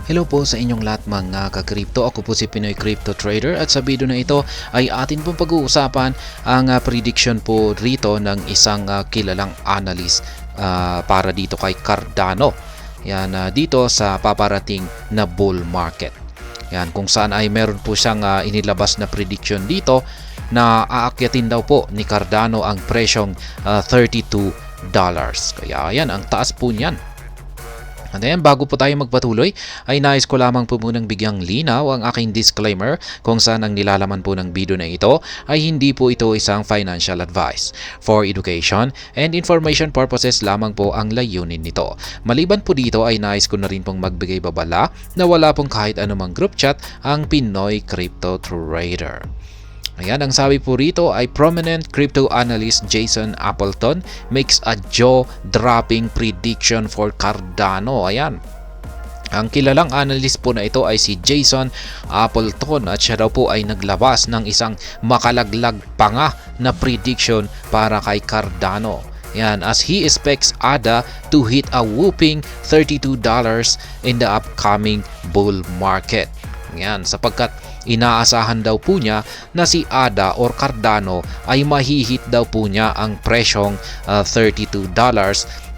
Hello po sa inyong lahat mga ka-crypto. Ako po si Pinoy Crypto Trader at sa video na ito ay atin pong pag-uusapan ang prediction po rito ng isang kilalang analyst para dito kay Cardano. Yan, dito sa paparating na bull market. Yan, kung saan ay meron po siyang inilabas na prediction dito na aakyatin daw po ni Cardano ang presyong $32. Kaya yan, ang taas po niyan. And then, bago po tayo magpatuloy, ay nais ko lamang po munang bigyang linaw ang aking disclaimer kung saan ang nilalaman po ng video na ito ay hindi po ito isang financial advice. For education and information purposes lamang po ang layunin nito. Maliban po dito ay nais ko na rin pong magbigay babala na wala pong kahit anumang group chat ang Pinoy Crypto Trader. Ayan, ang sabi po rito ay prominent crypto analyst Jason Appleton makes a jaw-dropping prediction for Cardano. Ayan. Ang kilalang analyst po na ito ay si Jason Appleton at siya daw po ay naglabas ng isang makalaglag pa nga na prediction para kay Cardano. Yan, as he expects ADA to hit a whooping $32 in the upcoming bull market. Yan, sapagkat inaasahan daw po niya na si ADA or Cardano ay mahihit daw po niya ang presyong $32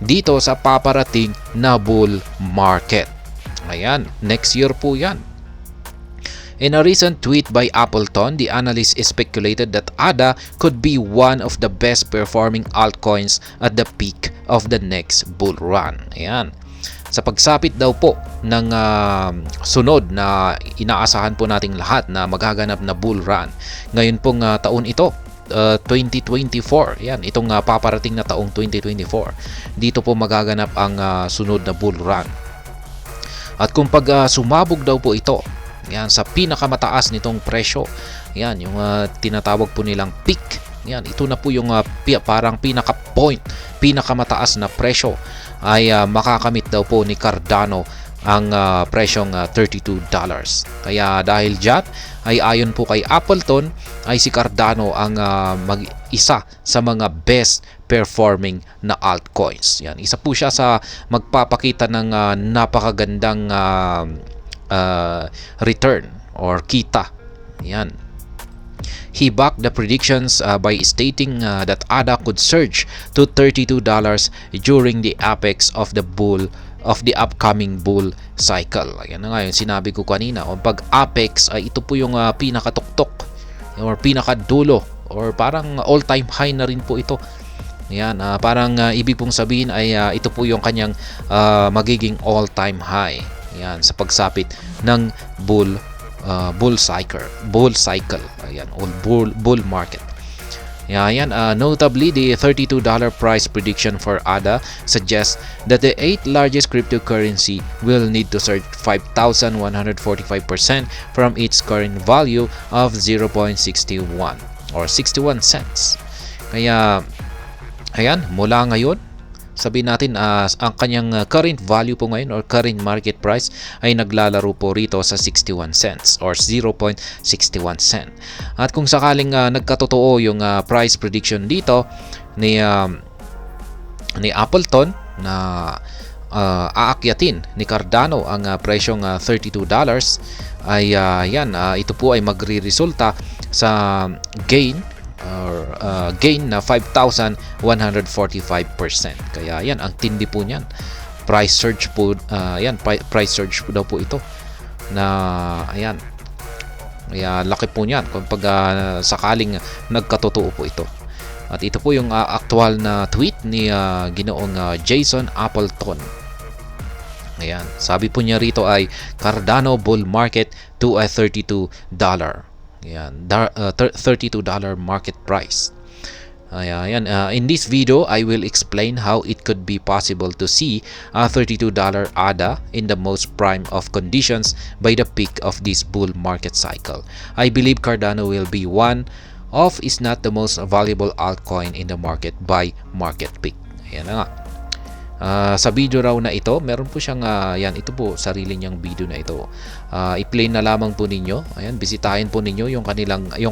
dito sa paparating na bull market. Ayan, next year po yan. In a recent tweet by Appleton, the analyst speculated that ADA could be one of the best performing altcoins at the peak of the next bull run. Ayan. Sa pagsapit daw po ng sunod na inaasahan po nating lahat na magaganap na bull run. Ngayon pong taon ito, 2024. Yan, itong paparating na taong 2024. Dito po magaganap ang sunod na bull run. At kung pag sumabog daw po ito, yan, sa pinakamataas nitong presyo, yan, yung tinatawag po nilang peak. Yan, ito na po yung parang pinaka-point, pinakamataas na presyo ay makakamit daw po ni Cardano ang presyong $32. Kaya dahil dyan ay ayon po kay Appleton ay si Cardano ang mag-isa sa mga best performing na altcoins. Yan, isa po siya sa magpapakita ng napakagandang return or kita. Yan. He backed the predictions by stating that ADA could surge to $32 during the apex of the upcoming bull cycle. Ayan na nga yung sinabi ko kanina. O pag apex ay ito po yung pinakatuktok or pinakadulo or parang all-time high na rin po ito. Ayan, parang ibig pong sabihin ay ito po yung kanyang magiging all-time high. Ayan, sa pagsapit ng bull cycle. Ayan, bull market. Ayan, notably, the $32 price prediction for ADA suggests that the 8th largest cryptocurrency will need to surge 5,145% from its current value of 0.61 or 61 cents. Kaya, ayan, mula ngayon, sabihin natin ang kanyang current value po ngayon or current market price ay naglalaro po rito sa 61 cents or 0.61 cent. At kung sakaling nagkatotoo yung price prediction dito ni Appleton na aakyatin ni Cardano ang presyong $32 ay ito po ay magre-resulta sa gain na 5,145%. Kaya yan, ang tindi po niyan. Price surge po, price surge po daw po ito. Na ayan. Kaya laki po niyan kung pag sakaling nagkatotoo po ito. At ito po yung aktual na tweet ni Ginoong Jason Appleton. Ayan, sabi po niya rito ay Cardano bull market to a $32. Ayan, $32 market price. Ayan, in this video, I will explain how it could be possible to see a $32 ADA in the most prime of conditions by the peak of this bull market cycle. I believe Cardano will be one of, is not the most valuable altcoin in the market by market peak. Ayan na nga. Sa video raw na ito, meron po siyang yan, ito po sarili niyang video na ito. I-play na lamang po ninyo. Ayan, bisitahin po ninyo yung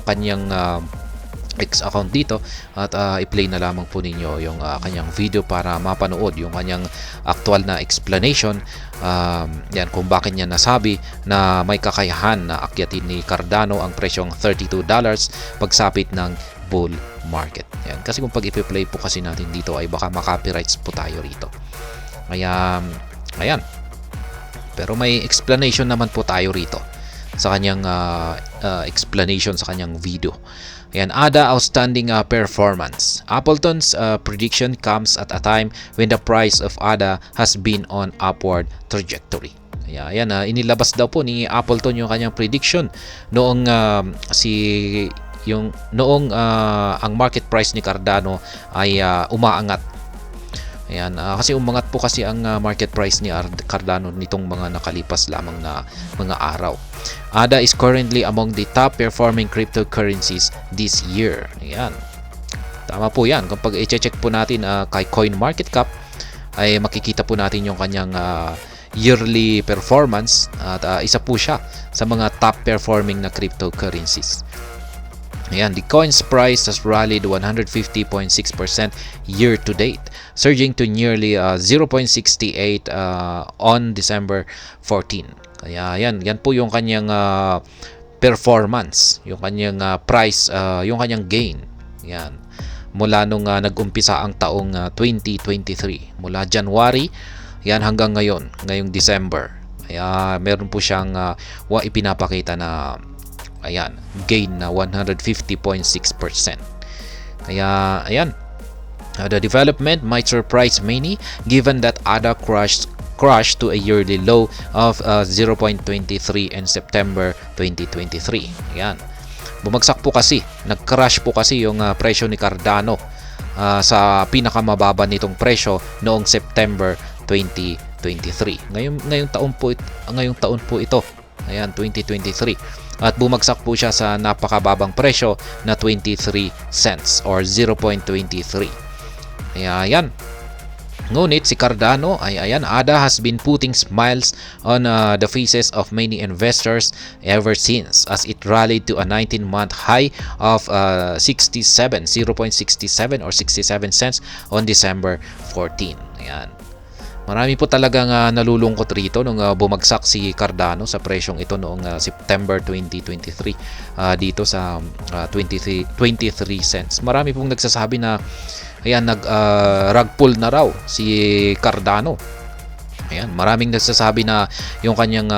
kanyang X account dito at i-play na lamang po ninyo yung kanyang video para mapanood yung kanyang actual na explanation yan kung bakit niya nasabi na may kakayahan na akyatin ni Cardano ang presyong $32 pagsapit ng bull market. Yan. Kasi kung pag i-play po kasi natin dito ay baka makopyrights po tayo rito. Kaya ayan. Pero may explanation naman po tayo rito sa kanyang explanation sa kanyang video. Ayan, ADA outstanding performance. Appleton's prediction comes at a time when the price of ADA has been on upward trajectory. Ayan, inilabas daw po ni Appleton yung kanyang prediction noong ang market price ni Cardano ay umaangat. Ayan, kasi umangat po kasi ang market price ni Cardano nitong mga nakalipas lamang na mga araw. ADA is currently among the top performing cryptocurrencies this year. Ayan. Tama po yan. Kapag i-check po natin kay CoinMarketCap ay makikita po natin yung kanyang yearly performance at isa po siya sa mga top performing na cryptocurrencies. Ayan, the coin's price has rallied 150.6% year to date, surging to nearly 0.68 on December 14. Kaya yan po yung kanyang performance, yung kanyang price, yung kanyang gain. Yan. Mula nung nag-umpisa ang taong 2023, mula January yan hanggang ngayong December. Kaya meron po siyang ipinapakita na ayan, gain na 150.6%. Kaya ayan, the development might surprise many given that ADA crashed to a yearly low of 0.23 in September 2023. Ayan. Bumagsak po kasi, nag-crash po kasi yung presyo ni Cardano sa pinakamababa nitong presyo noong September 2023. Ngayong taon po ito. Ayan, 2023. At bumagsak po siya sa napakababang presyo na 23 cents or 0.23. Kaya ayan. Ngunit si Cardano ADA has been putting smiles on the faces of many investors ever since as it rallied to a 19-month high of 0.67 or 67 cents on December 14. Ayan. Marami po talagang nalulungkot rito nung bumagsak si Cardano sa presyong ito noong September 2023 dito sa 23 cents. Marami pong nagsasabi na ayan, rug pull na raw si Cardano. Ayan, maraming nagsasabi na yung kanyang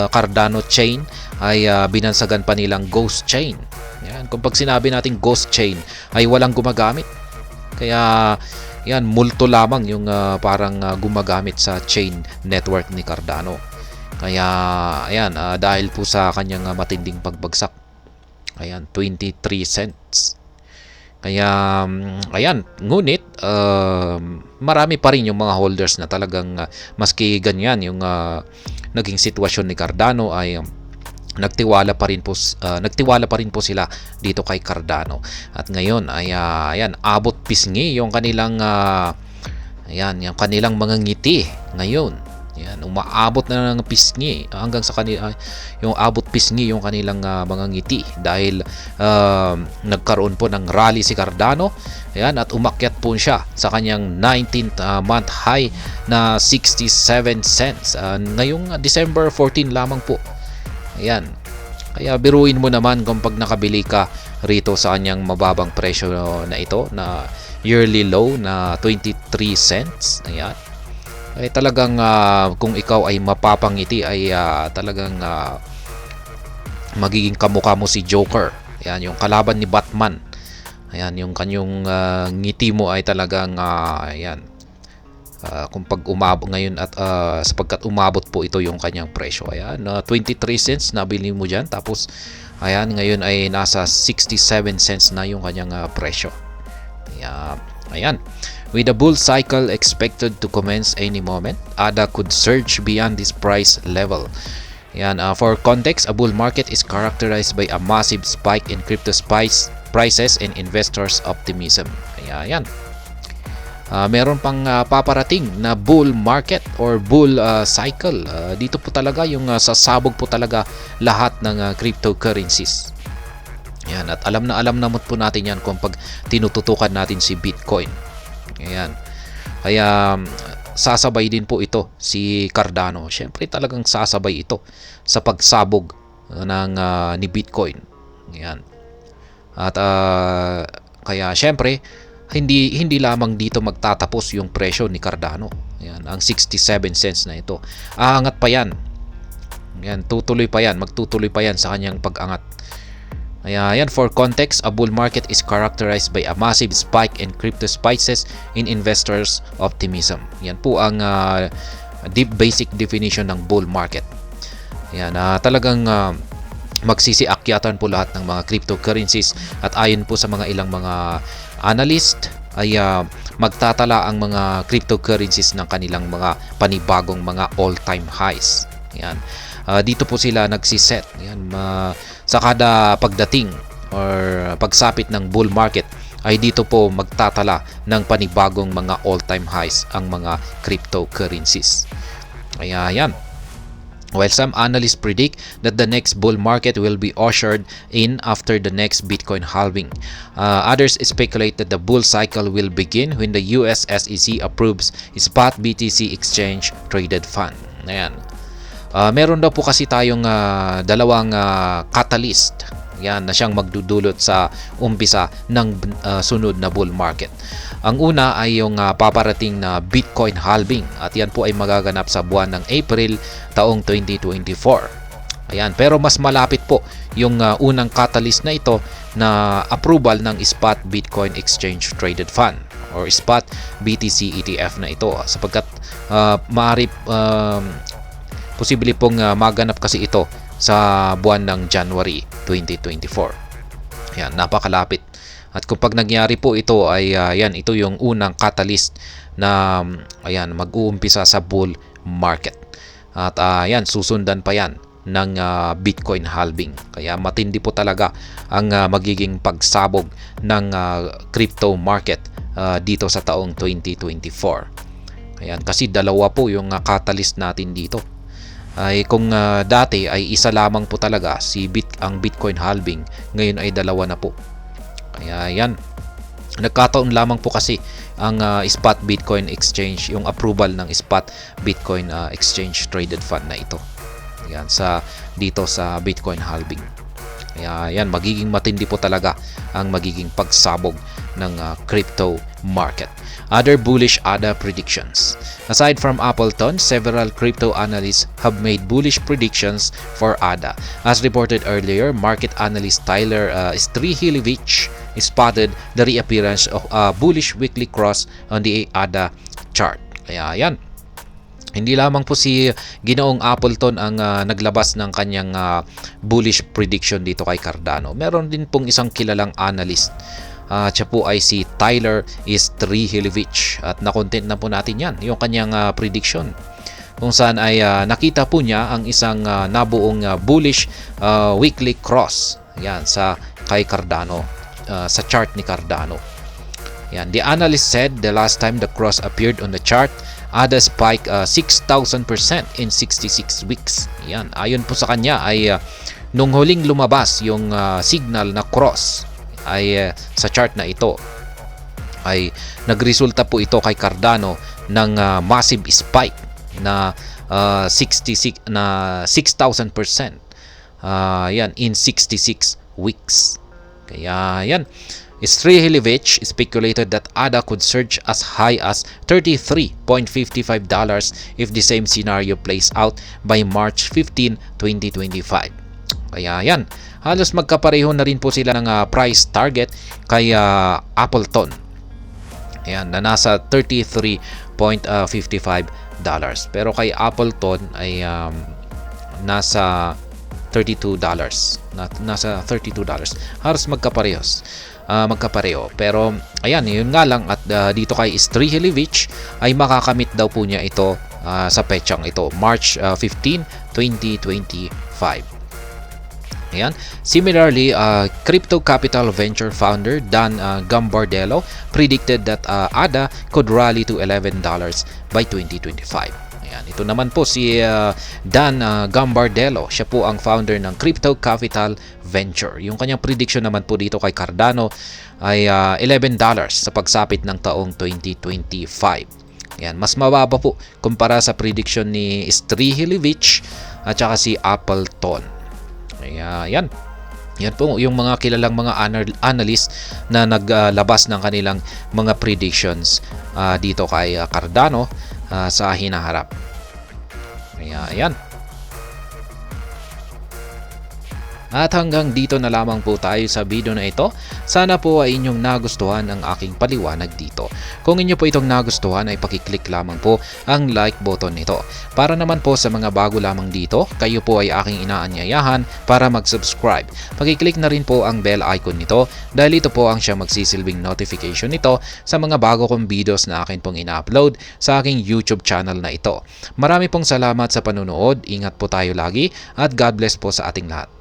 Cardano chain ay binansagan pa nilang ghost chain. Ayan, kung pag sinabi natin ghost chain ay walang gumagamit. Kaya yan, multo lamang yung parang gumagamit sa chain network ni Cardano. Kaya ayan, dahil po sa kanyang matinding pagbagsak. Ayan, 23 cents. Kaya ayan, ngunit marami pa rin yung mga holders na talagang maski ganyan yung naging sitwasyon ni Cardano ay nagtiwala pa rin po sila dito kay Cardano. At ngayon ay ayan, abot pisngi yung kanilang yung kanilang mga ngiti ngayon. Ayan, umaabot na ng pisngi hanggang sa kanila yung abot pisngi yung kanilang mga ngiti dahil nagkaroon po ng rally si Cardano. Ayan, at umakyat po siya sa kanyang 19th month high na 67 cents ngayong December 14 lamang po. Ayan. Kaya biruin mo naman kung pag nakabili ka rito sa kanyang mababang presyo na ito na yearly low na 23 cents. Ayan. Ay talagang kung ikaw ay mapapangiti ay talagang magiging kamukha mo si Joker. Ayan, yung kalaban ni Batman. Ayan, yung kanyang ngiti mo ay talagang ayan. Kung pag umabot ngayon at sapagkat umabot po ito yung kanyang presyo. Ayan, 23 cents nabili mo dyan. Tapos, ayan, ngayon ay nasa 67 cents na yung kanyang presyo. Ayan. With the bull cycle expected to commence any moment, ADA could surge beyond this price level. Ayan, for context, a bull market is characterized by a massive spike in crypto prices and investors' optimism. Ayan. Meron pang paparating na bull market or bull cycle. Dito po talaga yung sasabog po talaga lahat ng cryptocurrencies. Ayan, at alam naman po natin yan kung pag tinututukan natin si Bitcoin. Ayan. Kaya sasabay din po ito si Cardano. Siyempre talagang sasabay ito sa pagsabog ni Bitcoin. Ayan. At kaya siyempre hindi lamang dito magtatapos yung presyo ni Cardano. Ayan, ang 67 cents na ito. Aangat pa yan. Ayan, magtutuloy pa yan sa kanyang pag-angat. Ayan, for context, a bull market is characterized by a massive spike in crypto spices in investors' optimism. Yan po ang deep basic definition ng bull market. Ayan, talagang magsisiakyatan po lahat ng mga cryptocurrencies at ayon po sa mga ilang mga analyst ay magtatala ang mga cryptocurrencies ng kanilang mga panibagong mga all-time highs. Ayan. Dito po sila nagsiset. Ayan, sa kada pagdating or pagsapit ng bull market ay dito po magtatala ng panibagong mga all-time highs ang mga cryptocurrencies. Kaya yan. While some analysts predict that the next bull market will be ushered in after the next Bitcoin halving, others speculate that the bull cycle will begin when the US SEC approves spot BTC exchange traded fund. Ayan. Meron daw po kasi tayong dalawang catalyst yan na siyang magdudulot sa umpisa ng sunod na bull market. Ang una ay yung paparating na Bitcoin halving at yan po ay magaganap sa buwan ng April taong 2024. Ayan, pero mas malapit po yung unang catalyst na ito na approval ng spot Bitcoin Exchange Traded Fund or spot BTC ETF na ito sapagkat posible pong maganap kasi ito sa buwan ng January 2024. Ayan, napakalapit. At kung pag nangyari po ito ay ito yung unang catalyst na mag-uumpisa sa bull market. At susundan pa yan ng Bitcoin halving. Kaya matindi po talaga ang magiging pagsabog ng crypto market dito sa taong 2024. Ayan, kasi dalawa po yung catalyst natin dito. Ay kung dati ay isa lamang po talaga ang Bitcoin halving, ngayon ay dalawa na po. Kaya yan, nagkataon lamang po kasi ang spot Bitcoin exchange, yung approval ng spot Bitcoin exchange traded fund na ito. Yan, dito sa Bitcoin halving. Kaya yan, magiging matindi po talaga ang magiging pagsabog ng crypto market. Other bullish ADA predictions. Aside from Appleton, several crypto analysts have made bullish predictions for ADA. As reported earlier, market analyst Tyler Strihilevich spotted the reappearance of a bullish weekly cross on the ADA chart. Kaya yan, hindi lamang po si Ginoong Appleton ang naglabas ng kanyang bullish prediction dito kay Cardano. Meron din pong isang kilalang analyst. Siya po ay si Tyler Strihilevich at na-content na po natin yan, yung kanyang prediction. Kung saan ay nakita po niya ang isang nabuong bullish weekly cross yan kay Cardano, sa chart ni Cardano. Yan, the analyst said the last time the cross appeared on the chart, ADA spike 6,000% in 66 weeks. Yan, ayon po sa kanya ay nung huling lumabas yung signal na cross ay sa chart na ito ay nagresulta po ito kay Cardano ng massive spike na 6,000% yan in 66 weeks. Kaya yan, Strihilevich speculated that ADA could surge as high as $33.55 if the same scenario plays out by March 15, 2025. Kaya yan, halos magkapareho na rin po sila ng price target kay Appleton. Ayan, na nasa $33.55. Pero kay Appleton ay nasa $32. Nasa $32. Halos magkapareho. Pero ayan, yun nga lang at dito kay Strihilevich ay makakamit daw po niya ito sa petsang ito, March 15, 2025. Ayan. Similarly, Crypto Capital Venture founder Dan Gambardello predicted that ADA could rally to $11 by 2025. Ayan, ito naman po si Dan Gambardella. Siya po ang founder ng Crypto Capital Venture. Yung kanyang prediction naman po dito kay Cardano ay $11 sa pagsapit ng taong 2025. Ayan, mas mababa po kumpara sa prediction ni Strihilevich at saka si Appleton. Ayan. Yan po yung mga kilalang mga analyst na naglabas ng kanilang mga predictions dito kay Cardano sa hinaharap. Ayan. At hanggang dito na lamang po tayo sa video na ito. Sana po ay inyong nagustuhan ang aking paliwanag dito. Kung inyo po itong nagustuhan ay pakiclick lamang po ang like button nito. Para naman po sa mga bago lamang dito, kayo po ay aking inaanyayahan para mag-subscribe. Pakiclick na rin po ang bell icon nito dahil ito po ang siyang magsisilbing notification nito sa mga bago kong videos na akin pong ina-upload sa aking YouTube channel na ito. Marami pong salamat sa panunood. Ingat po tayo lagi at God bless po sa ating lahat.